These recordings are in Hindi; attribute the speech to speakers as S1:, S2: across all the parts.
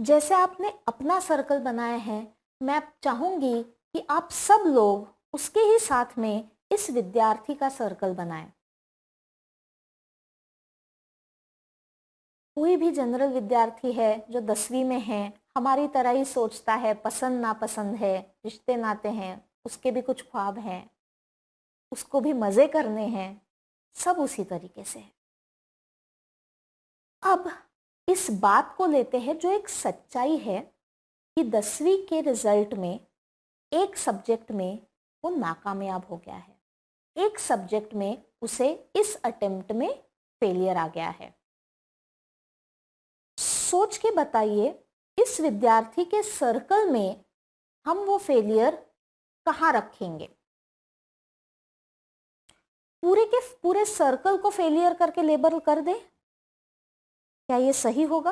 S1: जैसे आपने अपना सर्कल बनाया है, मैं चाहूंगी कि आप सब लोग उसके ही साथ में इस विद्यार्थी का सर्कल बनाएं। कोई भी जनरल विद्यार्थी है जो 10वीं में है, हमारी तरह ही सोचता है, पसंद नापसंद है, रिश्ते नाते हैं, उसके भी कुछ ख्वाब हैं, उसको भी मजे करने हैं, सब उसी तरीके से है। अब इस बात को लेते हैं जो एक सच्चाई है कि 10वीं के रिजल्ट में एक सब्जेक्ट में वो नाकामयाब हो गया है, एक सब्जेक्ट में उसे इस अटेम्प्ट में फेलियर आ गया है। सोच के बताइए, इस विद्यार्थी के सर्कल में हम वो फेलियर कहाँ रखेंगे? पूरे के पूरे सर्कल को फेलियर करके लेबल कर दें? क्या ये सही होगा?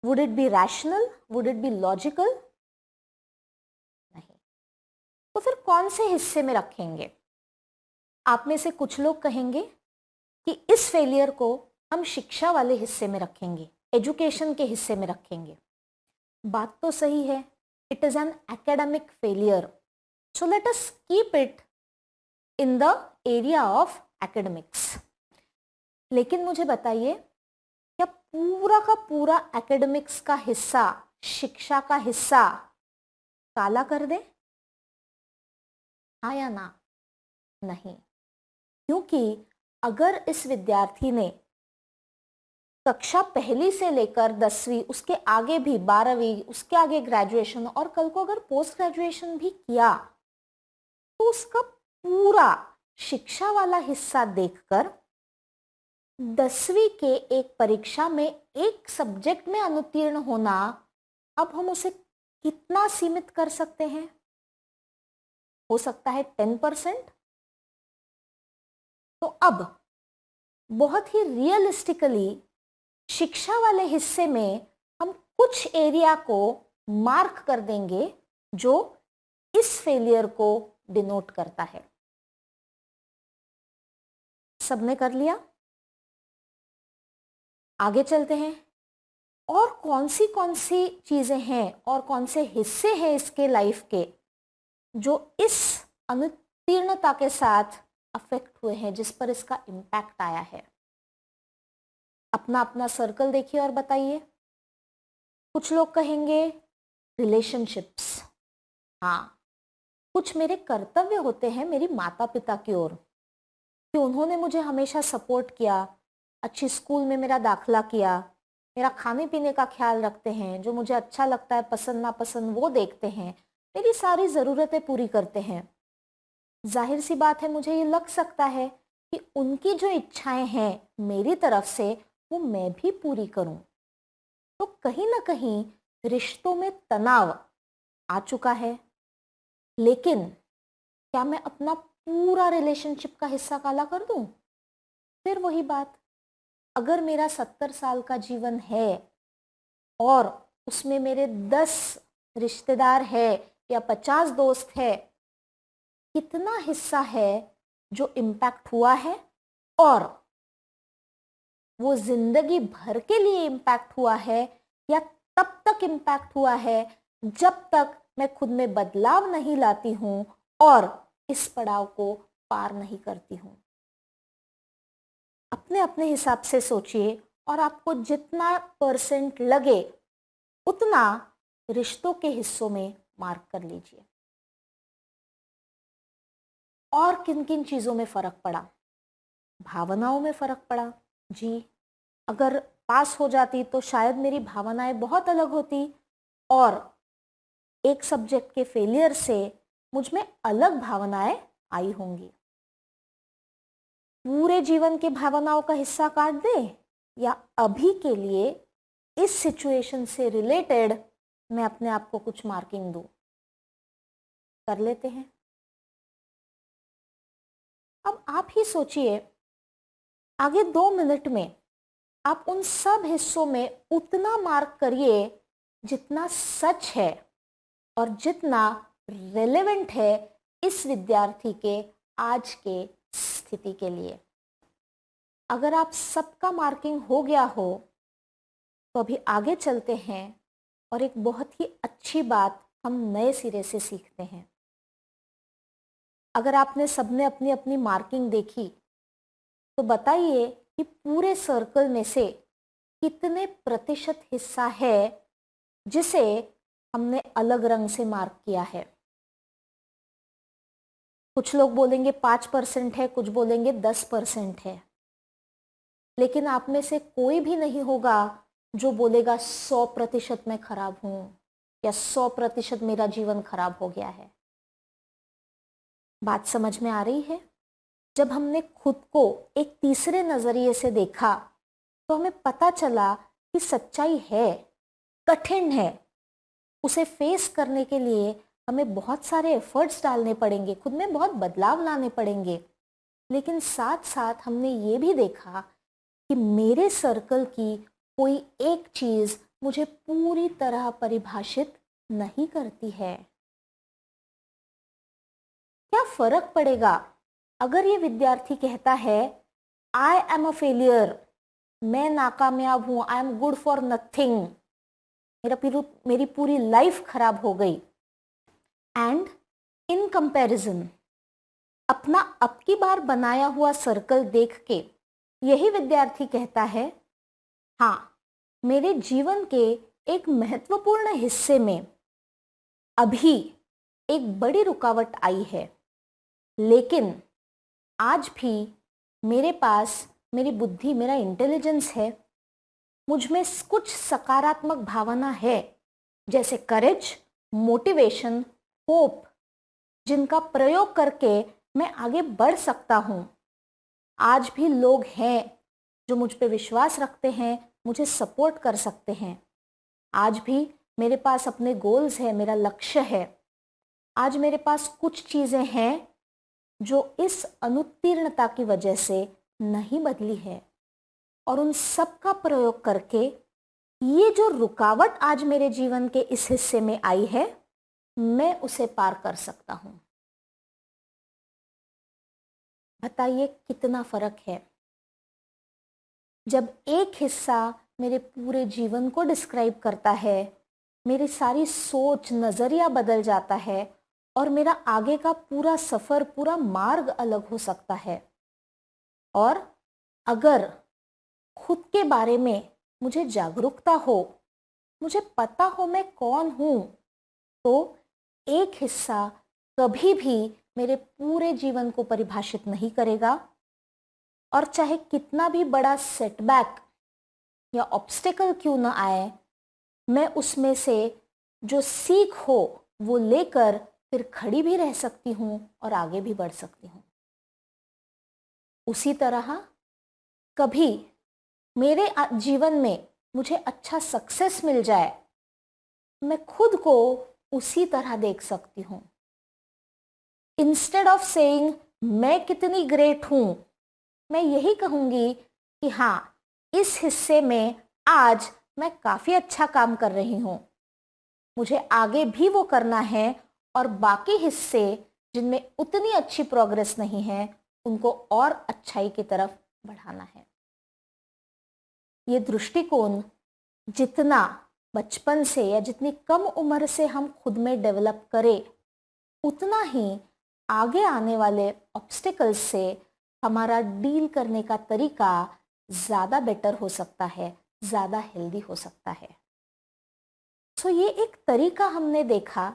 S1: Would it be rational? Would it be logical? नहीं। तो फिर कौन से हिस्से में रखेंगे? आप में से कुछ लोग कहेंगे कि इस फेलियर को हम शिक्षा वाले हिस्से में रखेंगे, एजुकेशन के हिस्से में रखेंगे। बात तो सही है, it is an academic failure, so let us keep it in the area of academics. लेकिन मुझे बताइए, क्या पूरा का पूरा एकेडमिक्स का हिस्सा, शिक्षा का हिस्सा काला कर दे? हाँ या ना? नहीं। क्योंकि अगर इस विद्यार्थी ने कक्षा पहली से लेकर 10वीं, उसके आगे भी 12वीं, उसके आगे ग्रेजुएशन, और कल को अगर पोस्ट ग्रेजुएशन भी किया, तो उसका पूरा शिक्षा वाला हिस्सा देखकर 10वीं के एक परीक्षा में एक सब्जेक्ट में अनुत्तीर्ण होना, अब हम उसे कितना सीमित कर सकते हैं? हो सकता है 10%। तो अब बहुत ही रियलिस्टिकली शिक्षा वाले हिस्से में हम कुछ एरिया को मार्क कर देंगे जो इस फेलियर को डिनोट करता है। सबने कर लिया? आगे चलते हैं। और कौन सी चीजें हैं और कौन से हिस्से हैं इसके लाइफ के जो इस अनुत्तीर्णता के साथ अफेक्ट हुए हैं, जिस पर इसका इम्पैक्ट आया है? अपना अपना सर्कल देखिए और बताइए। कुछ लोग कहेंगे रिलेशनशिप्स। हाँ, कुछ मेरे कर्तव्य होते हैं मेरी माता पिता की ओर कि उन्होंने मुझे हमेशा सपोर्ट किया, अच्छी स्कूल में मेरा दाखला किया, मेरा खाने पीने का ख्याल रखते हैं, जो मुझे अच्छा लगता है, पसंद नापसंद वो देखते हैं, मेरी सारी ज़रूरतें पूरी करते हैं। जाहिर सी बात है, मुझे ये लग सकता है कि उनकी जो इच्छाएं हैं मेरी तरफ से वो मैं भी पूरी करूं। तो कहीं ना कहीं रिश्तों में तनाव आ चुका है। लेकिन क्या मैं अपना पूरा रिलेशनशिप का हिस्सा काला कर दूं? फिर वही बात, अगर मेरा 70 साल का जीवन है और उसमें मेरे 10 रिश्तेदार है या 50 दोस्त है, कितना हिस्सा है जो इम्पैक्ट हुआ है और वो जिंदगी भर के लिए इम्पैक्ट हुआ है, या तब तक इम्पैक्ट हुआ है जब तक मैं खुद में बदलाव नहीं लाती हूं और इस पड़ाव को पार नहीं करती हूं। अपने अपने हिसाब से सोचिए और आपको जितना परसेंट लगे उतना रिश्तों के हिस्सों में मार्क कर लीजिए। और किन किन चीजों में फर्क पड़ा? भावनाओं में फर्क पड़ा। जी, अगर पास हो जाती तो शायद मेरी भावनाएं बहुत अलग होती और एक सब्जेक्ट के फेलियर से मुझ में अलग भावनाएं आई होंगी। पूरे जीवन के भावनाओं का हिस्सा काट दे या अभी के लिए इस सिचुएशन से रिलेटेड मैं अपने आप को कुछ मार्किंग दूं? कर लेते हैं। अब आप ही सोचिए, आगे 2 मिनट में आप उन सब हिस्सों में उतना मार्क करिए जितना सच है और जितना रेलेवेंट है इस विद्यार्थी के आज के स्थिति के लिए। अगर आप सबका मार्किंग हो गया हो तो अभी आगे चलते हैं और एक बहुत ही अच्छी बात हम नए सिरे से सीखते हैं। अगर आपने सबने अपनी अपनी मार्किंग देखी तो बताइए कि पूरे सर्कल में से कितने प्रतिशत हिस्सा है जिसे हमने अलग रंग से मार्क किया है। कुछ लोग बोलेंगे 5% है, कुछ बोलेंगे 10% है, लेकिन आप में से कोई भी नहीं होगा जो बोलेगा 100% मैं खराब हूं या 100% मेरा जीवन खराब हो गया है। बात समझ में आ रही है? जब हमने खुद को एक तीसरे नजरिए से देखा तो हमें पता चला कि सच्चाई है, कठिन है, उसे फेस करने के लिए हमें बहुत सारे एफर्ट्स डालने पड़ेंगे, खुद में बहुत बदलाव लाने पड़ेंगे। लेकिन साथ साथ हमने ये भी देखा कि मेरे सर्कल की कोई एक चीज मुझे पूरी तरह परिभाषित नहीं करती है। क्या फर्क पड़ेगा अगर ये विद्यार्थी कहता है आई एम अ फेलियर, मैं नाकामयाब हूं, I am good for nothing, मेरी पूरी लाइफ खराब हो गई। एंड इन कंपैरिजन अपना अब की बार बनाया हुआ सर्कल देख के यही विद्यार्थी कहता है हाँ, मेरे जीवन के एक महत्वपूर्ण हिस्से में अभी एक बड़ी रुकावट आई है, लेकिन आज भी मेरे पास मेरी बुद्धि, मेरा इंटेलिजेंस है, मुझ में कुछ सकारात्मक भावना है, जैसे करेज, मोटिवेशन, होप, जिनका प्रयोग करके मैं आगे बढ़ सकता हूं। आज भी लोग हैं जो मुझ पे विश्वास रखते हैं, मुझे सपोर्ट कर सकते हैं। आज भी मेरे पास अपने गोल्स है, मेरा लक्ष्य है। आज मेरे पास कुछ चीजें हैं जो इस अनुत्तीर्णता की वजह से नहीं बदली है, और उन सब का प्रयोग करके ये जो रुकावट आज मेरे जीवन के इस हिस्से में आई है, मैं उसे पार कर सकता हूं। बताइए कितना फर्क है। जब एक हिस्सा मेरे पूरे जीवन को डिस्क्राइब करता है, मेरी सारी सोच, नजरिया बदल जाता है और मेरा आगे का पूरा सफर, पूरा मार्ग अलग हो सकता है। और अगर खुद के बारे में मुझे जागरूकता हो, मुझे पता हो मैं कौन हूं, तो एक हिस्सा कभी भी मेरे पूरे जीवन को परिभाषित नहीं करेगा। और चाहे कितना भी बड़ा सेटबैक या ऑब्स्टेकल क्यों ना आए, मैं उसमें से जो सीख हो वो लेकर फिर खड़ी भी रह सकती हूँ और आगे भी बढ़ सकती हूँ। उसी तरह कभी मेरे जीवन में मुझे अच्छा सक्सेस मिल जाए, मैं खुद को उसी तरह देख सकती हूँ। इंस्टेड ऑफ सेइंग मैं कितनी ग्रेट हूं, मैं यही कहूंगी कि हाँ, इस हिस्से में आज मैं काफी अच्छा काम कर रही हूं, मुझे आगे भी वो करना है, और बाकी हिस्से जिनमें उतनी अच्छी प्रोग्रेस नहीं है उनको और अच्छाई की तरफ बढ़ाना है। ये दृष्टिकोण जितना बचपन से या जितनी कम उम्र से हम खुद में डेवलप करें, उतना ही आगे आने वाले ऑब्स्टिकल्स से हमारा डील करने का तरीका ज़्यादा बेटर हो सकता है, ज़्यादा हेल्दी हो सकता है। सो ये एक तरीका हमने देखा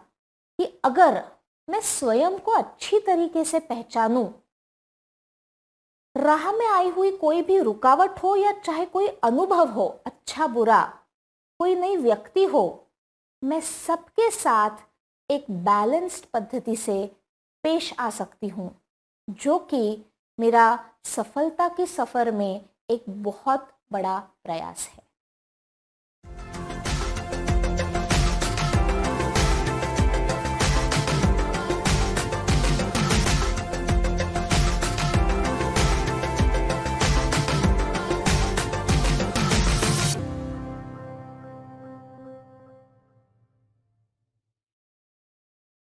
S1: कि अगर मैं स्वयं को अच्छी तरीके से पहचानूं, राह में आई हुई कोई भी रुकावट हो या चाहे कोई अनुभव हो, अच्छा बुरा, कोई नई व्यक्ति हो, मैं सबके साथ एक बैलेंस्ड पद्धति से पेश आ सकती हूँ, जो कि मेरा सफलता के सफर में एक बहुत बड़ा प्रयास है।